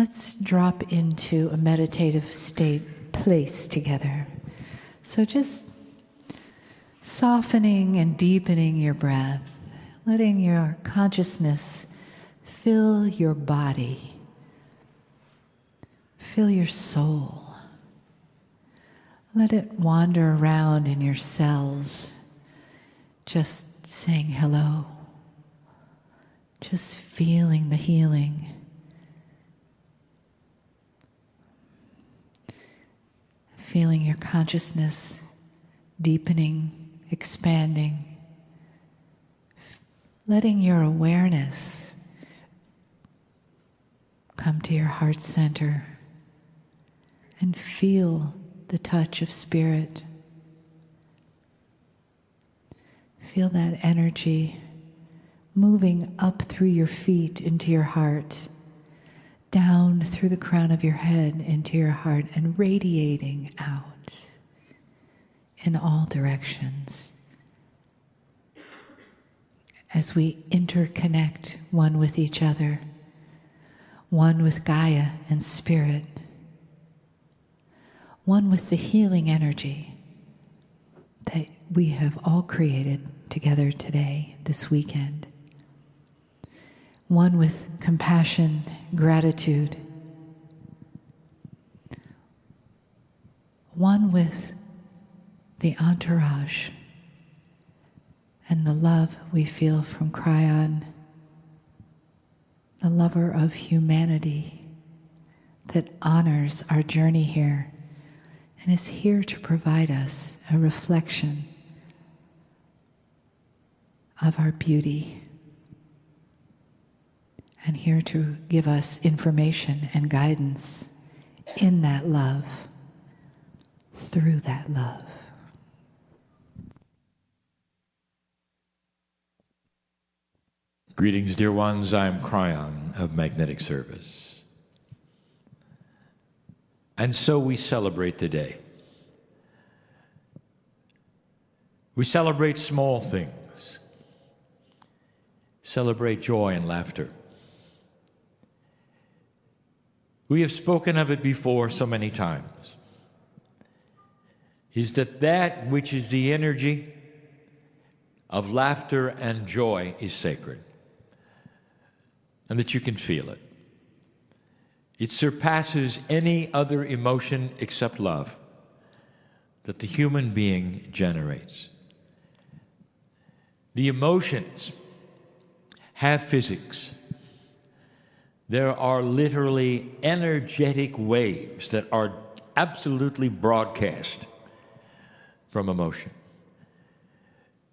let's drop into a meditative place together. So just softening and deepening your breath, letting your consciousness fill your body, fill your soul. Let it wander around in your cells, just saying hello, just feeling the healing. Feeling your consciousness deepening, expanding, letting your awareness come to your heart center and feel the touch of spirit. Feel that energy moving up through your feet into your heart, down through the crown of your head into your heart, and radiating out in all directions as we interconnect one with each other, one with Gaia and spirit, one with the healing energy that we have all created together today, this weekend. One with compassion, gratitude. One with the entourage and the love we feel from Kryon, the lover of humanity that honors our journey here and is here to provide us a reflection of our beauty, and here to give us information and guidance in that love, through that love. Greetings, dear ones. I'm Kryon of Magnetic Service. And so we celebrate the day. We celebrate small things. Celebrate joy and laughter. We have spoken of it before so many times. Is that which is the energy of laughter and joy is sacred, and that you can feel it. It surpasses any other emotion except love that the human being generates. The emotions have physics. There are literally energetic waves that are absolutely broadcast from emotion.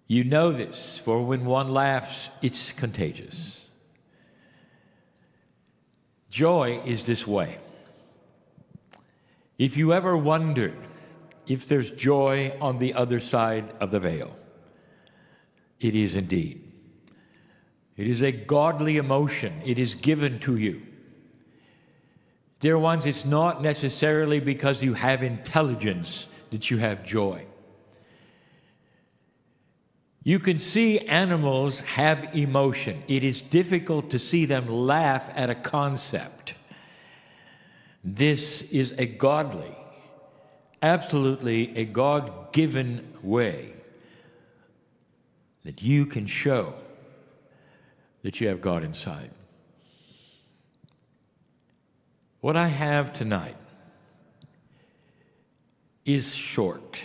You know this, for when one laughs, it's contagious. Joy is this way. If you ever wondered if there's joy on the other side of the veil, it is indeed. It is a godly emotion. It is given to you. Dear ones, it's not necessarily because you have intelligence that you have joy. You can see animals have emotion. It is difficult to see them laugh at a concept. This is a godly, absolutely a God-given way that you can show that you have God inside. What I have tonight is short.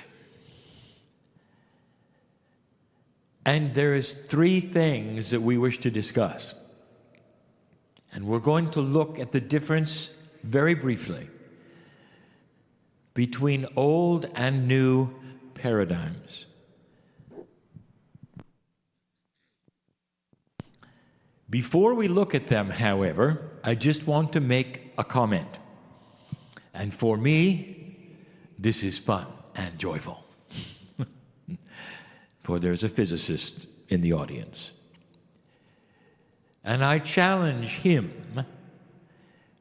And there is 3 things that we wish to discuss. And we're going to look at the difference very briefly between old and new paradigms. Before we look at them, however, I just want to make a comment. And for me, this is fun and joyful. For there's a physicist in the audience. And I challenge him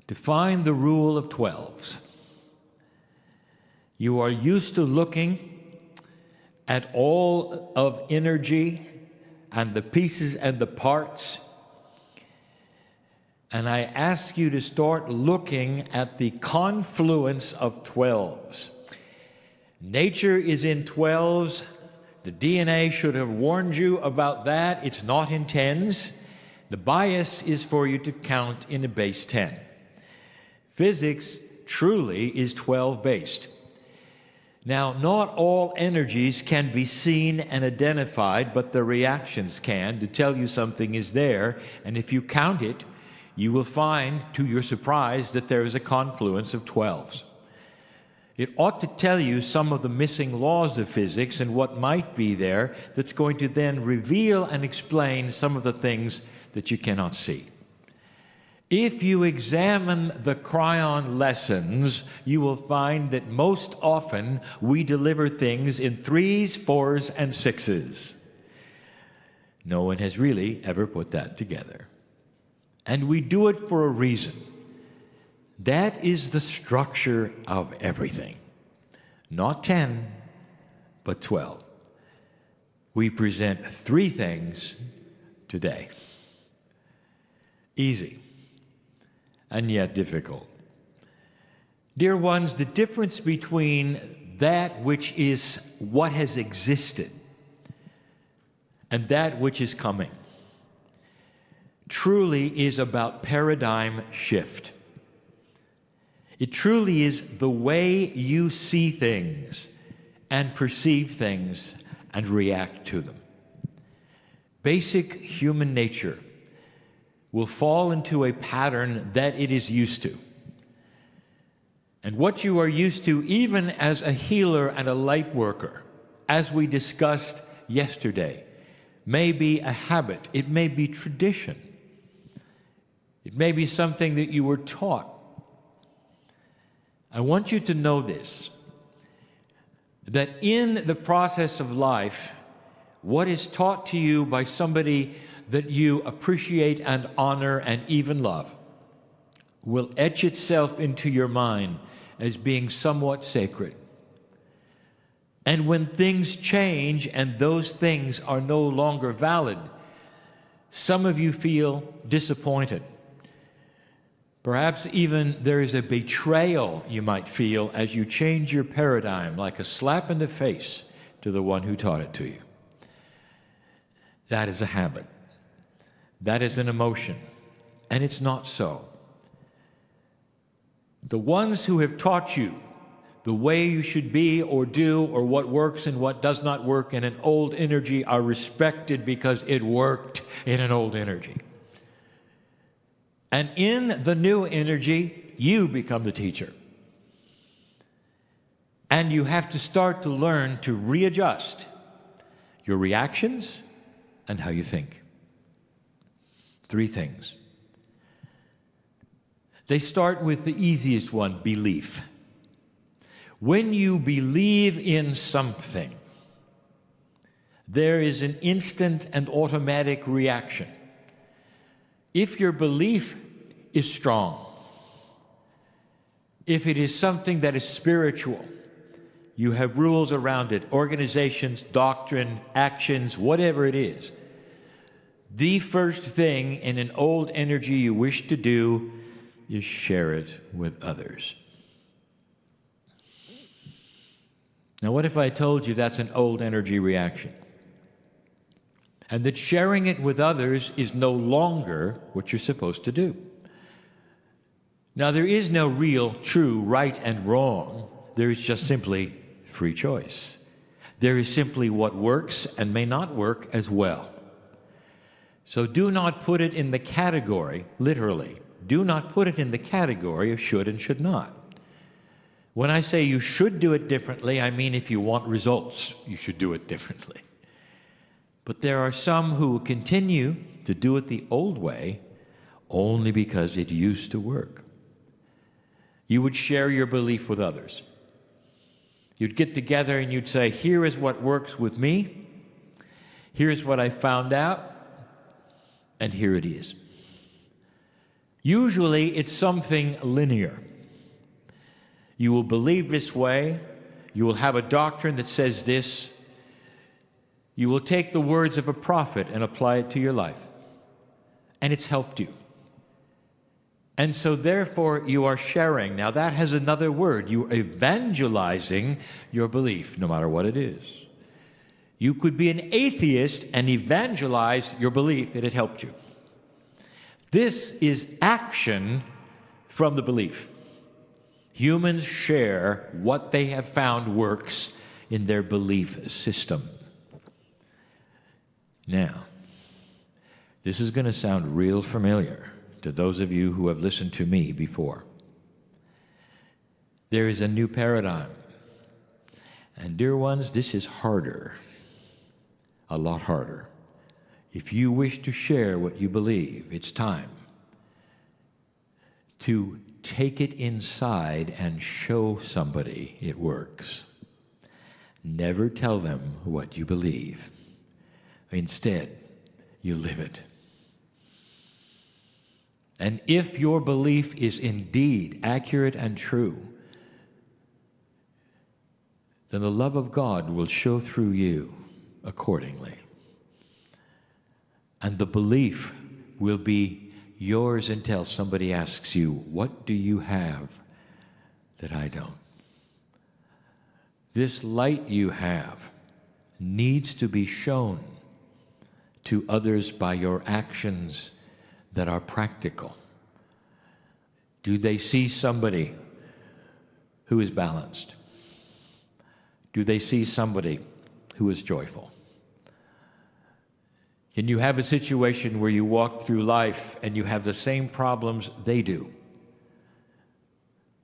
to find the rule of 12s. You are used to looking at all of energy and the pieces and the parts, And I ask you to start looking at the confluence of 12s. Nature is in 12s. The DNA should have warned you about that. It's not in 10s. The bias is for you to count in a base 10. Physics truly is 12-based. Now, not all energies can be seen and identified, but the reactions can to tell you something is there. And if you count it, you will find, to your surprise, that there is a confluence of 12s. It ought to tell you some of the missing laws of physics and what might be there that's going to then reveal and explain some of the things that you cannot see. If you examine the Kryon lessons, you will find that most often we deliver things in 3s, 4s, and 6s. No one has really ever put that together. And we do it for a reason. That is the structure of everything. Not 10, but 12. We present 3 things today. Easy, and yet difficult. Dear ones, the difference between that which is what has existed and that which is coming truly is about paradigm shift. It truly is the way you see things and perceive things and react to them. Basic human nature will fall into a pattern that it is used to. And what you are used to, even as a healer and a light worker, as we discussed yesterday, may be a habit, it may be tradition. It may be something that you were taught. I want you to know this, that in the process of life, what is taught to you by somebody that you appreciate and honor and even love will etch itself into your mind as being somewhat sacred. And when things change and those things are no longer valid, some of you feel disappointed. Perhaps even there is a betrayal you might feel as you change your paradigm, like a slap in the face to the one who taught it to you. That is a habit. That is an emotion. And it's not so. The ones who have taught you the way you should be or do or what works and what does not work in an old energy are respected because it worked in an old energy. And in the new energy, you become the teacher. And you have to start to learn to readjust your reactions and how you think. 3 things. They start with the easiest one, belief. When you believe in something, there is an instant and automatic reaction. If your belief is strong, if it is something that is spiritual, you have rules around it, organizations, doctrine, actions, whatever it is. The first thing in an old energy you wish to do is share it with others. Now, what if I told you that's an old energy reaction? And that sharing it with others is no longer what you're supposed to do. Now, there is no real, true, right and wrong. There is just simply free choice. There is simply what works and may not work as well. So do not put it in the category, literally, do not put it in the category of should and should not. When I say you should do it differently, I mean if you want results, you should do it differently. But there are some who will continue to do it the old way only because it used to work. You would share your belief with others. You'd get together and you'd say, here is what works with me, here's what I found out, and here it is. Usually it's something linear. You will believe this way, you will have a doctrine that says this, you will take the words of a prophet and apply it to your life. And it's helped you. And so therefore you are sharing. Now that has another word. You are evangelizing your belief, no matter what it is. You could be an atheist and evangelize your belief. It had helped you. This is action from the belief. Humans share what they have found works in their belief system. Now, this is going to sound real familiar to those of you who have listened to me before. There is a new paradigm. And dear ones, this is harder, a lot harder. If you wish to share what you believe, it's time to take it inside and show somebody it works. Never tell them what you believe. Instead, you live it. And if your belief is indeed accurate and true, then the love of God will show through you accordingly. And the belief will be yours until somebody asks you, what do you have that I don't? This light you have needs to be shown to others by your actions that are practical. Do they see somebody who is balanced? Do they see somebody who is joyful? Can you have a situation where you walk through life and you have the same problems they do,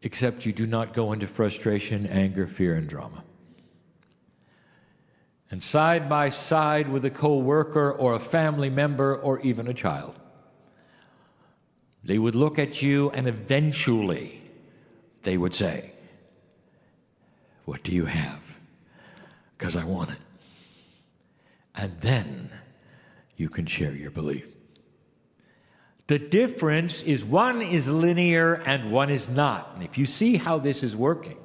except you do not go into frustration, anger, fear, and drama? And side by side with a co-worker or a family member or even a child, they would look at you and eventually they would say, what do you have? Because I want it. And then you can share your belief. The difference is one is linear and one is not. And if you see how this is working,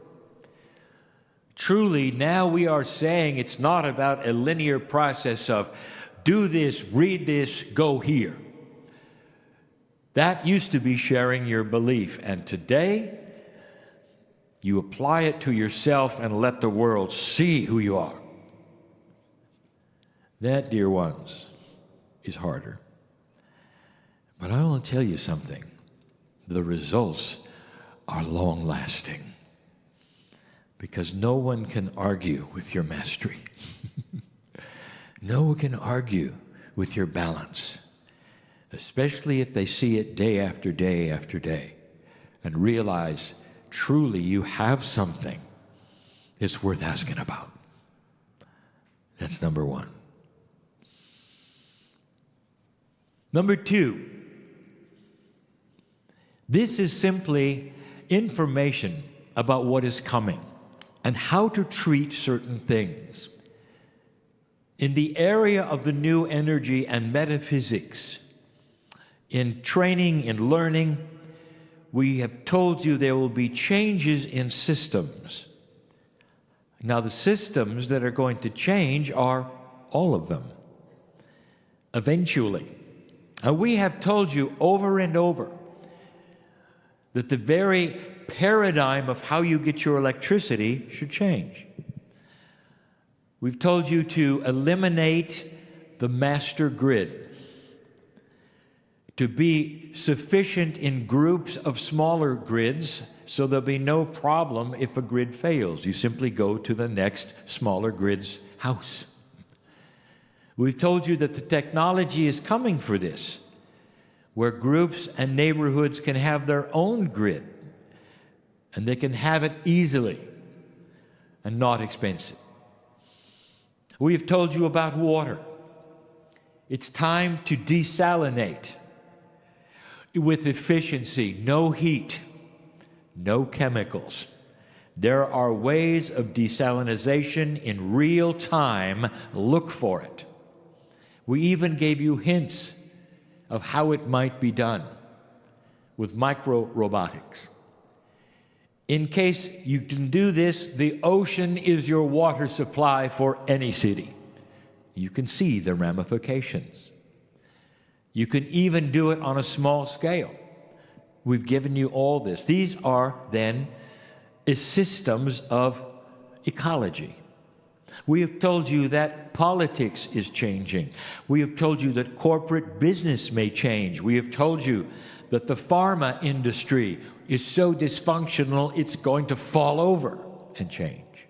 truly now we are saying it's not about a linear process of do this, read this, go here. That used to be sharing your belief. And today, you apply it to yourself and let the world see who you are. That, dear ones, is harder. But I want to tell you something. The results are long-lasting. Because no one can argue with your mastery. No one can argue with your balance. Especially if they see it day after day after day and realize truly you have something it's worth asking about. That's number one. Number two, this is simply information about what is coming and how to treat certain things. In the area of the new energy and metaphysics, in training, in learning, we have told you there will be changes in systems. Now, the systems that are going to change are all of them, eventually. And we have told you over and over that the very paradigm of how you get your electricity should change. We've told you to eliminate the master grid, to be sufficient in groups of smaller grids so there'll be no problem if a grid fails. You simply go to the next smaller grid's house. We've told you that the technology is coming for this, where groups and neighborhoods can have their own grid, and they can have it easily and not expensive. We've told you about water. It's time to desalinate with efficiency, no heat, no chemicals. There are ways of desalination in real time. Look for it. We even gave you hints of how it might be done with micro-robotics. In case you can do this, the ocean is your water supply for any city. You can see the ramifications. You can even do it on a small scale. We've given you all this. These are then systems of ecology. We have told you that politics is changing. We have told you that corporate business may change. We have told you that the pharma industry is so dysfunctional it's going to fall over and change.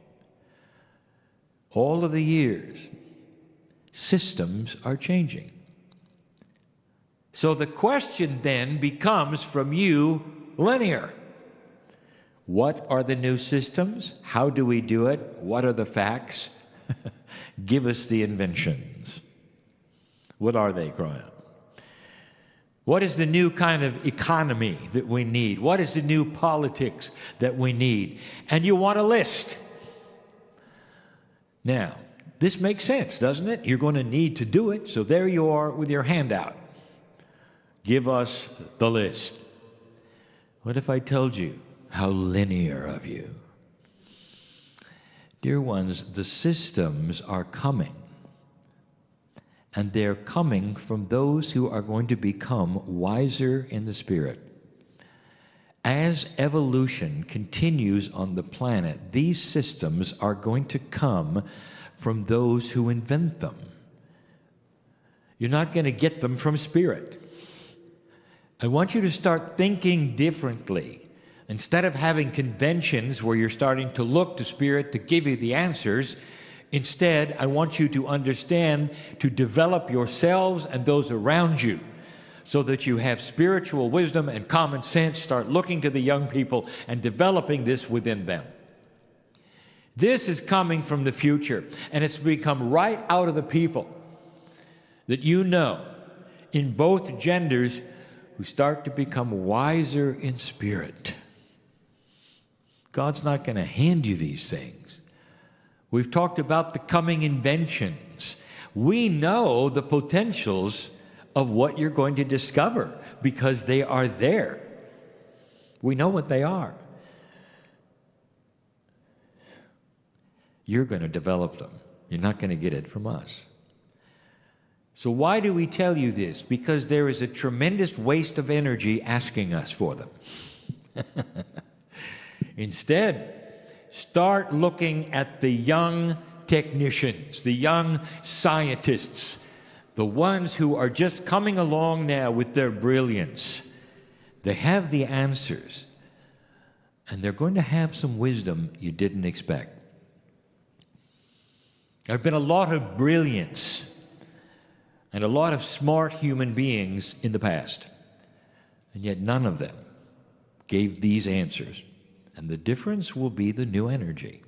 All of the years, systems are changing. So the question then becomes from you, linear. What are the new systems? How do we do it? What are the facts? Give us the inventions. What are they, Kryon? What is the new kind of economy that we need? What is the new politics that we need? And you want a list. Now, this makes sense, doesn't it? You're going to need to do it, so there you are with your hand out. Give us the list. What if I told you how linear of you? Dear ones, the systems are coming. And they're coming from those who are going to become wiser in the Spirit. As evolution continues on the planet, these systems are going to come from those who invent them. You're not going to get them from Spirit. I want you to start thinking differently. Instead of having conventions where you're starting to look to Spirit to give you the answers, instead, I want you to understand to develop yourselves and those around you so that you have spiritual wisdom and common sense. Start looking to the young people and developing this within them. This is coming from the future, and it's become right out of the people that you know in both genders who start to become wiser in spirit. God's not going to hand you these things. We've talked about the coming inventions. We know the potentials of what you're going to discover because they are there. We know what they are. You're going to develop them. You're not going to get it from us. So why do we tell you this? Because there is a tremendous waste of energy asking us for them. Instead, start looking at the young technicians, the young scientists, the ones who are just coming along now with their brilliance. They have the answers, and they're going to have some wisdom you didn't expect. There have been a lot of brilliance and a lot of smart human beings in the past, and yet none of them gave these answers. And the difference will be the new energy.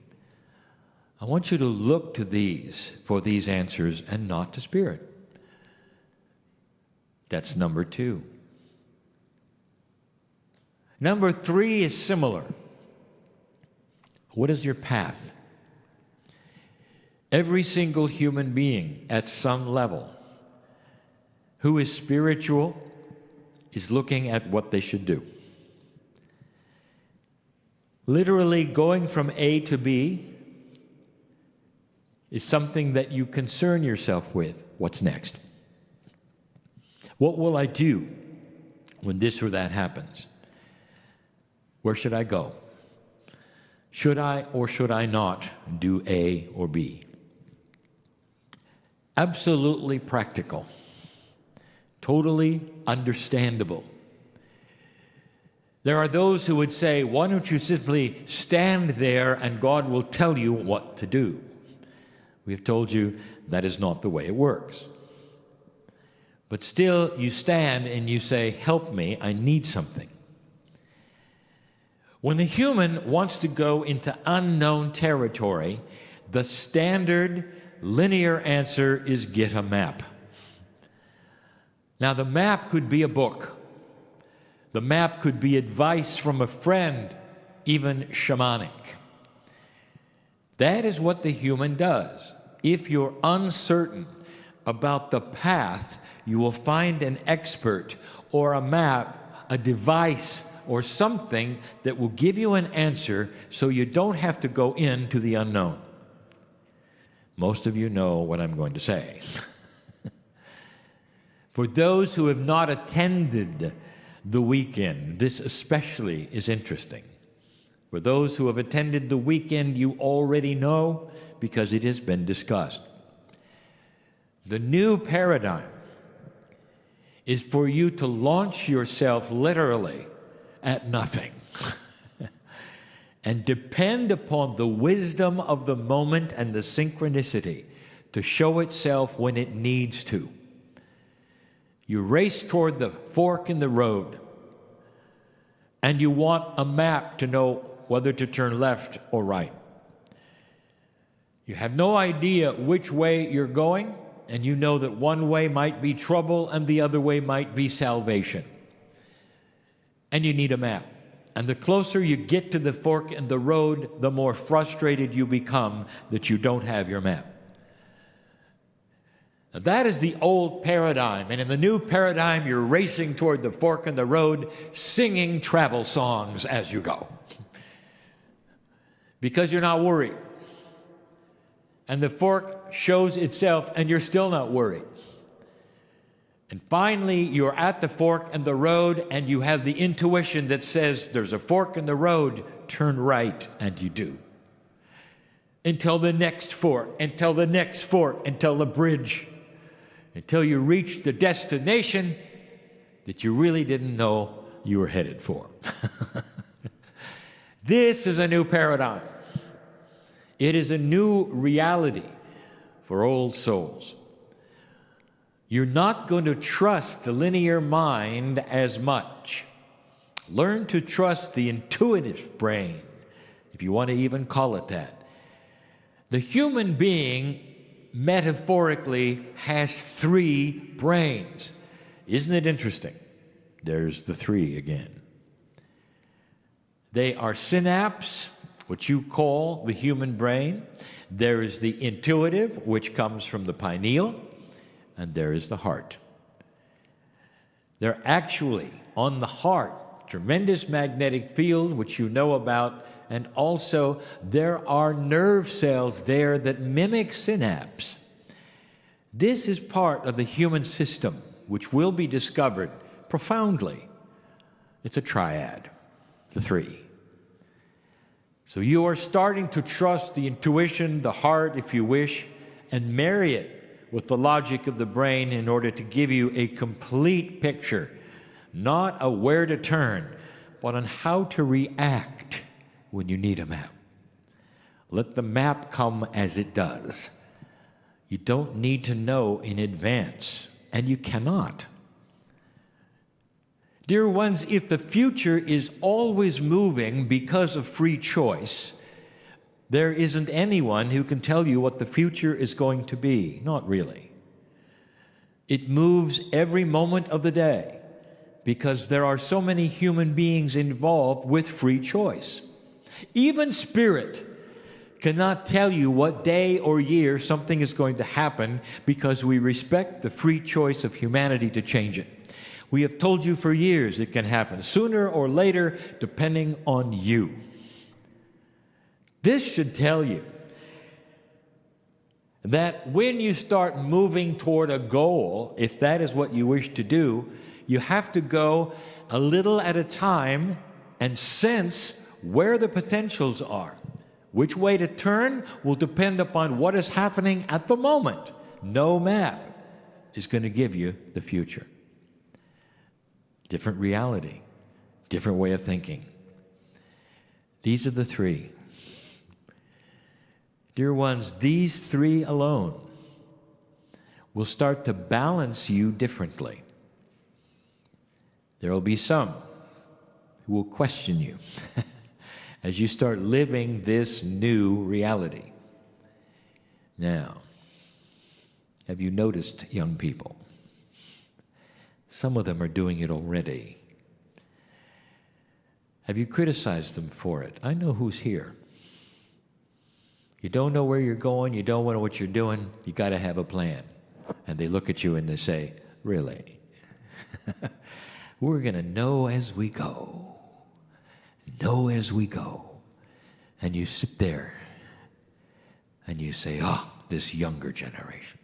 I want you to look to these for these answers and not to Spirit. That's number 2. Number 3 is similar. What is your path? Every single human being at some level who is spiritual is looking at what they should do. Literally going from A to B is something that you concern yourself with. What's next? What will I do when this or that happens? Where should I go? Should I or should I not do A or B? Absolutely practical. Totally understandable. There are those who would say, why don't you simply stand there and God will tell you what to do? We have told you that is not the way it works. But still, you stand and you say, help me, I need something. When the human wants to go into unknown territory, the standard linear answer is get a map. Now, the map could be a book. The map could be advice from a friend, even shamanic. That is what the human does. If you're uncertain about the path, you will find an expert or a map, a device, or something that will give you an answer so you don't have to go into the unknown. Most of you know what I'm going to say. For those who have not attended the weekend. This especially is interesting. For those who have attended the weekend, you already know because it has been discussed. The new paradigm is for you to launch yourself literally at nothing and depend upon the wisdom of the moment and the synchronicity to show itself when it needs to. You race toward the fork in the road, and you want a map to know whether to turn left or right. You have no idea which way you're going, and you know that one way might be trouble and the other way might be salvation. And you need a map. And the closer you get to the fork in the road, the more frustrated you become that you don't have your map. Now, that is the old paradigm. And in the new paradigm, you're racing toward the fork in the road, singing travel songs as you go. Because you're not worried. And the fork shows itself, and you're still not worried. And finally, you're at the fork in the road, and you have the intuition that says, there's a fork in the road, turn right, and you do. Until the next fork, until the next fork, until the bridge, until you reach the destination that you really didn't know you were headed for. This is a new paradigm. It is a new reality for old souls. You're not going to trust the linear mind as much. Learn to trust the intuitive brain, if you want to even call it that. The human being, metaphorically, has 3 brains. Isn't it interesting? There's the 3 again. They are synapse, which you call the human brain. There is the intuitive, which comes from the pineal, and there is the heart. They're actually on the heart, tremendous magnetic field, which you know about, and also there are nerve cells there that mimic synapse. This is part of the human system, which will be discovered profoundly. It's a triad, the 3. So you are starting to trust the intuition, the heart, if you wish, and marry it with the logic of the brain in order to give you a complete picture, not a where to turn, but on how to react when you need a map. Let the map come as it does. You don't need to know in advance, and you cannot. Dear ones, if the future is always moving because of free choice, there isn't anyone who can tell you what the future is going to be. Not really. It moves every moment of the day because there are so many human beings involved with free choice. Even spirit cannot tell you what day or year something is going to happen because we respect the free choice of humanity to change it. We have told you for years it can happen sooner or later, depending on you. This should tell you that when you start moving toward a goal, if that is what you wish to do, you have to go a little at a time and sense where the potentials are. Which way to turn will depend upon what is happening at the moment. No map is going to give you the future. Different reality, different way of thinking. These are the 3. Dear ones, these 3 alone will start to balance you differently. There will be some who will question you as you start living this new reality. Now, have you noticed, young people? Some of them are doing it already. Have you criticized them for it? I know who's here. You don't know where you're going, you don't know what you're doing, you got to have a plan. And they look at you and they say, really? We're going to know as we go. Know as we go. And you sit there and you say, oh, this younger generation,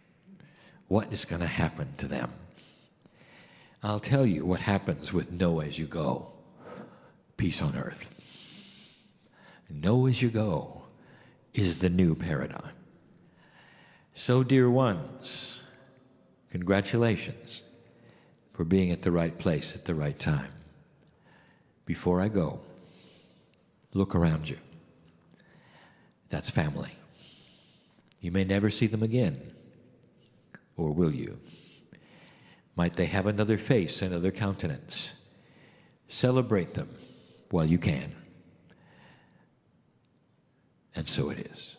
what is going to happen to them? I'll tell you what happens with know as you go. Peace on earth. Know as you go is the new paradigm. So, dear ones, congratulations for being at the right place at the right time. Before I go, look around you. That's family. You may never see them again, or will you? Might they have another face, another countenance? Celebrate them while you can. And so it is.